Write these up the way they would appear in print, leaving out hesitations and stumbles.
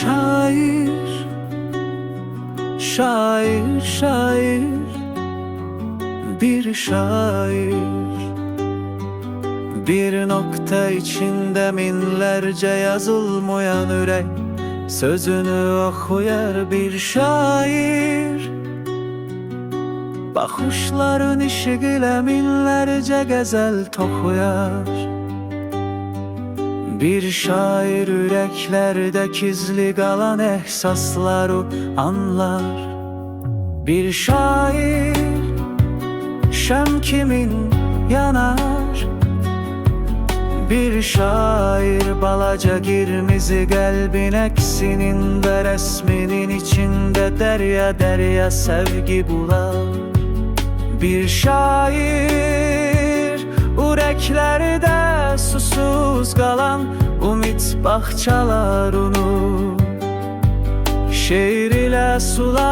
şair, şair, şair, bir şair. Bir nokta içinde minlerce yazılmayan ürek sözünü okuyar bir şair. Bakışların işiyle minlerce gazel tokuyar. Bir şair yüreklerde gizli kalan ehsasları anlar. Bir şair şem kimin yanar. Bir şair balaca girmizi kalbin eksinin ve resminin içinde derya derya sevgi bular. Bir şair yüreklerde susuz kalan umut bahçalarını şiir ile sular.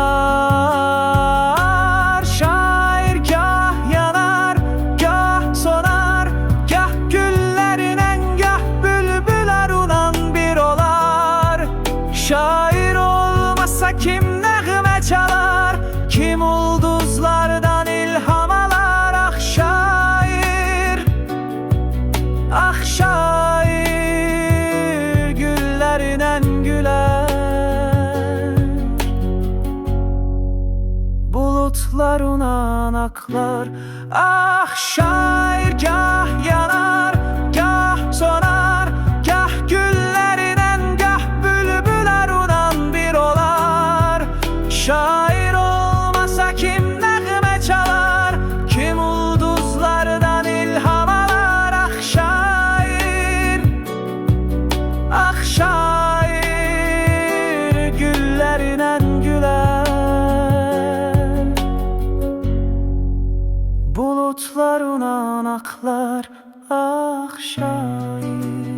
Şair gah yanar, gah sonar, gah güllerinen, gah bülbüler unan bir olar. Şair olmasa kim nəğmə çalar, kim ulduzlardan ilham alar. Ah şair, ah şair, güllerinen güler. Bulutlar unan aklar. Ah şair gah yanar, gah sonar, gah güllerinen, gah bülbüler unan bir olar. Şair olmasa kim nəğmə çalar, kim ulduzlardan ilham alar. Ah şair, ah şair, güllerinen güler. Bulutlar unan aklar. Ah şair.